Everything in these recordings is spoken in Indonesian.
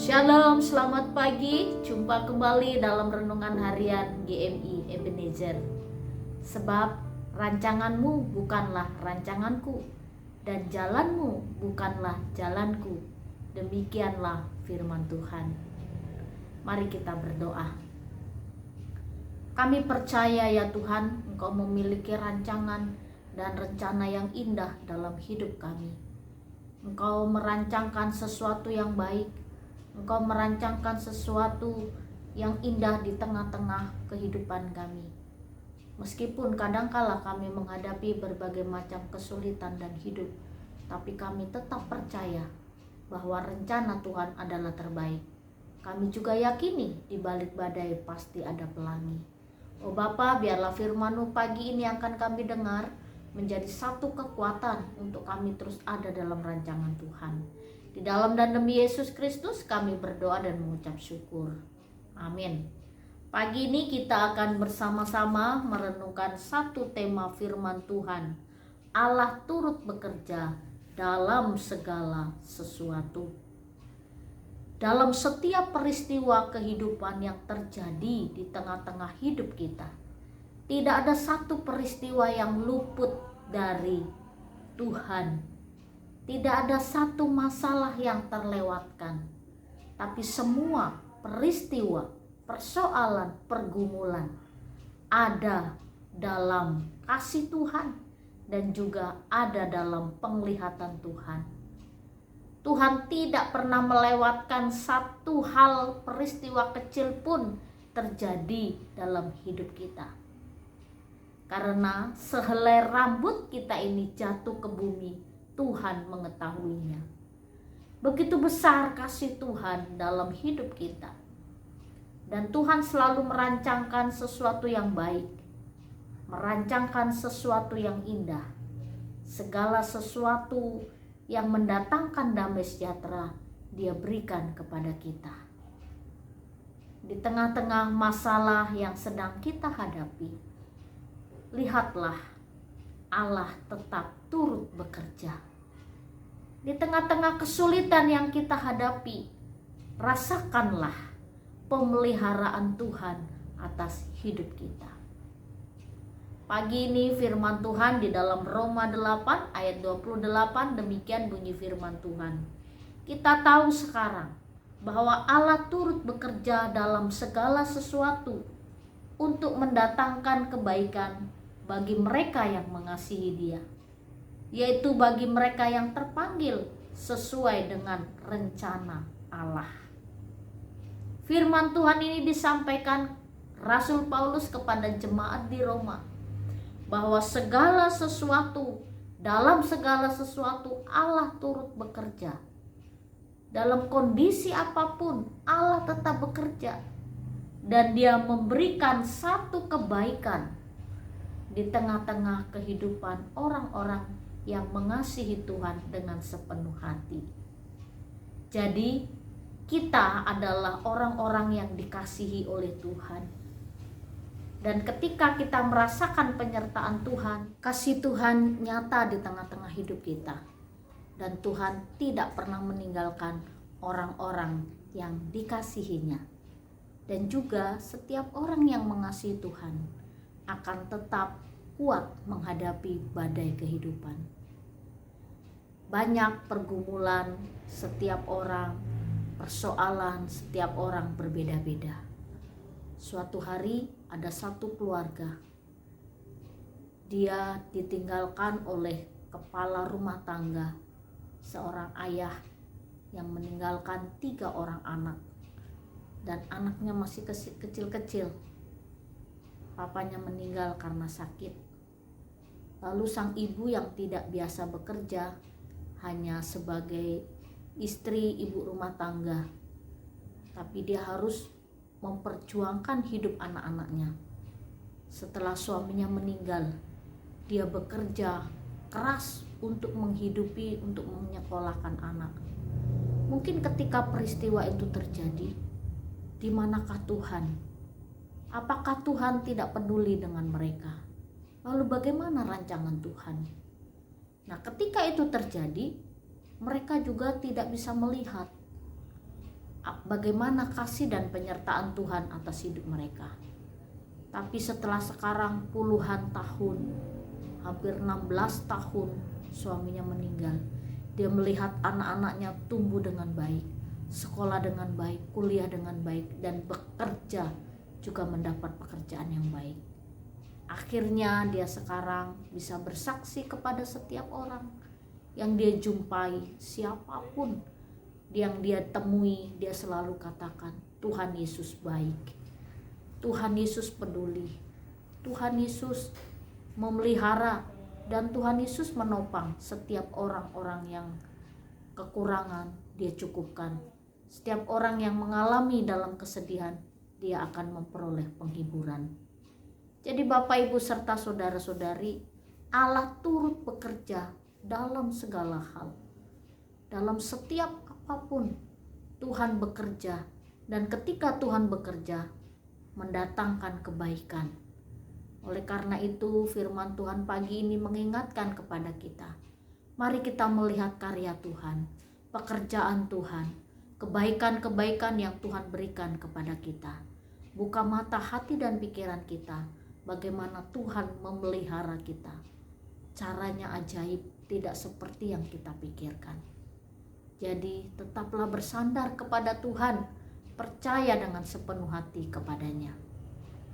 Shalom, selamat pagi. Jumpa kembali dalam renungan harian GMI Ebenezer. Sebab rancanganmu bukanlah rancanganku, dan jalanmu bukanlah jalanku. Demikianlah firman Tuhan. Mari kita berdoa. Kami percaya ya Tuhan, Engkau memiliki rancangan dan rencana yang indah dalam hidup kami. Engkau merancangkan sesuatu yang baik. Engkau merancangkan sesuatu yang indah di tengah-tengah kehidupan kami. Meskipun kadangkala kami menghadapi berbagai macam kesulitan dan hidup, tapi kami tetap percaya bahwa rencana Tuhan adalah terbaik. Kami juga yakini di balik badai pasti ada pelangi. Oh Bapa, biarlah firman-Mu pagi ini akan kami dengar menjadi satu kekuatan untuk kami terus ada dalam rancangan Tuhan. Di dalam dan demi Yesus Kristus kami berdoa dan mengucap syukur. Amin. Pagi ini kita akan bersama-sama merenungkan satu tema firman Tuhan. Allah turut bekerja dalam segala sesuatu. Dalam setiap peristiwa kehidupan yang terjadi di tengah-tengah hidup kita, tidak ada satu peristiwa yang luput dari Tuhan. Tidak ada satu masalah yang terlewatkan, tapi semua peristiwa, persoalan, pergumulan ada dalam kasih Tuhan dan juga ada dalam penglihatan Tuhan. Tuhan tidak pernah melewatkan satu hal peristiwa kecil pun terjadi dalam hidup kita. Karena sehelai rambut kita ini jatuh ke bumi, Tuhan mengetahuinya. Begitu besar kasih Tuhan dalam hidup kita. Dan Tuhan selalu merancangkan sesuatu yang baik. Merancangkan sesuatu yang indah. Segala sesuatu yang mendatangkan damai sejahtera Dia berikan kepada kita. Di tengah-tengah masalah yang sedang kita hadapi, lihatlah Allah tetap turut bekerja. Di tengah-tengah kesulitan yang kita hadapi, rasakanlah pemeliharaan Tuhan atas hidup kita. Pagi ini firman Tuhan di dalam Roma 8 ayat 28, demikian bunyi firman Tuhan. Kita tahu sekarang bahwa Allah turut bekerja dalam segala sesuatu untuk mendatangkan kebaikan bagi mereka yang mengasihi Dia, yaitu bagi mereka yang terpanggil sesuai dengan rencana Allah. Firman Tuhan ini disampaikan Rasul Paulus kepada jemaat di Roma, bahwa segala sesuatu, dalam segala sesuatu Allah turut bekerja. Dalam kondisi apapun Allah tetap bekerja, dan Dia memberikan satu kebaikan di tengah-tengah kehidupan orang-orang yang mengasihi Tuhan dengan sepenuh hati. Jadi kita adalah orang-orang yang dikasihi oleh Tuhan. Dan ketika kita merasakan penyertaan Tuhan, kasih Tuhan nyata di tengah-tengah hidup kita. Dan Tuhan tidak pernah meninggalkan orang-orang yang dikasihinya. Dan juga setiap orang yang mengasihi Tuhan akan tetap kuat menghadapi badai kehidupan. Banyak pergumulan setiap orang, persoalan setiap orang berbeda-beda. Suatu hari ada satu keluarga, dia ditinggalkan oleh kepala rumah tangga, seorang ayah yang meninggalkan 3 orang anak, dan anaknya masih kecil-kecil. Papanya meninggal karena sakit. Lalu sang ibu yang tidak biasa bekerja, hanya sebagai istri ibu rumah tangga, tapi dia harus memperjuangkan hidup anak-anaknya. Setelah suaminya meninggal, dia bekerja keras untuk menghidupi, untuk menyekolahkan anak. Mungkin ketika peristiwa itu terjadi, di manakah Tuhan? Apakah Tuhan tidak peduli dengan mereka? Lalu bagaimana rancangan Tuhan? Nah, ketika itu terjadi, mereka juga tidak bisa melihat bagaimana kasih dan penyertaan Tuhan atas hidup mereka. Tapi setelah sekarang puluhan tahun, hampir 16 tahun suaminya meninggal, dia melihat anak-anaknya tumbuh dengan baik, sekolah dengan baik, kuliah dengan baik, dan bekerja juga mendapat pekerjaan yang baik. Akhirnya dia sekarang bisa bersaksi kepada setiap orang yang dia jumpai, siapapun yang dia temui, dia selalu katakan, Tuhan Yesus baik, Tuhan Yesus peduli, Tuhan Yesus memelihara, dan Tuhan Yesus menopang setiap orang-orang yang kekurangan, dia cukupkan. Setiap orang yang mengalami dalam kesedihan, dia akan memperoleh penghiburan. Jadi Bapak, Ibu, serta saudara-saudari, Allah turut bekerja dalam segala hal. Dalam setiap apapun, Tuhan bekerja. Dan ketika Tuhan bekerja, mendatangkan kebaikan. Oleh karena itu, firman Tuhan pagi ini mengingatkan kepada kita. Mari kita melihat karya Tuhan, pekerjaan Tuhan, kebaikan-kebaikan yang Tuhan berikan kepada kita. Buka mata hati dan pikiran kita, bagaimana Tuhan memelihara kita. Caranya ajaib, tidak seperti yang kita pikirkan. Jadi tetaplah bersandar kepada Tuhan, percaya dengan sepenuh hati kepadanya.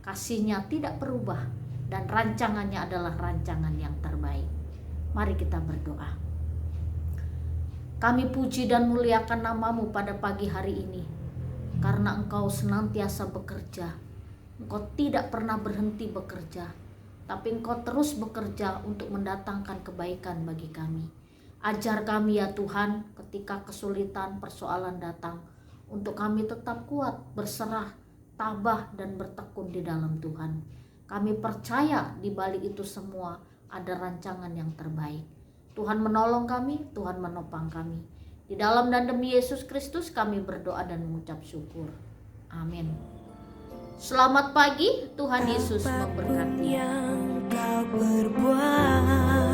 Kasih-Nya tidak berubah dan rancangannya adalah rancangan yang terbaik. Mari kita berdoa. Kami puji dan muliakan nama-Mu pada pagi hari ini, karena Engkau senantiasa bekerja. Engkau tidak pernah berhenti bekerja, tapi Engkau terus bekerja untuk mendatangkan kebaikan bagi kami. Ajar kami ya Tuhan, ketika kesulitan persoalan datang, untuk kami tetap kuat, berserah, tabah, dan bertekun di dalam Tuhan. Kami percaya di balik itu semua ada rancangan yang terbaik. Tuhan menolong kami, Tuhan menopang kami. Di dalam dan demi Yesus Kristus kami berdoa dan mengucap syukur. Amin. Selamat pagi, Tuhan Yesus memberkati. Yang kau perbuat,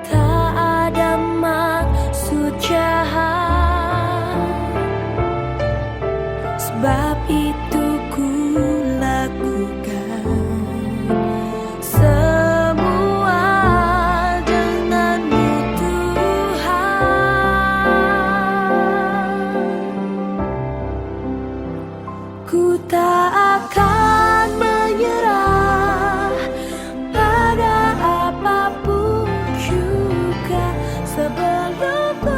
tak ada maksud jahat, sebab itu ku lakukan semua denganmu Tuhan. Ku tak akan menyerah pada apapun juga sebelum ku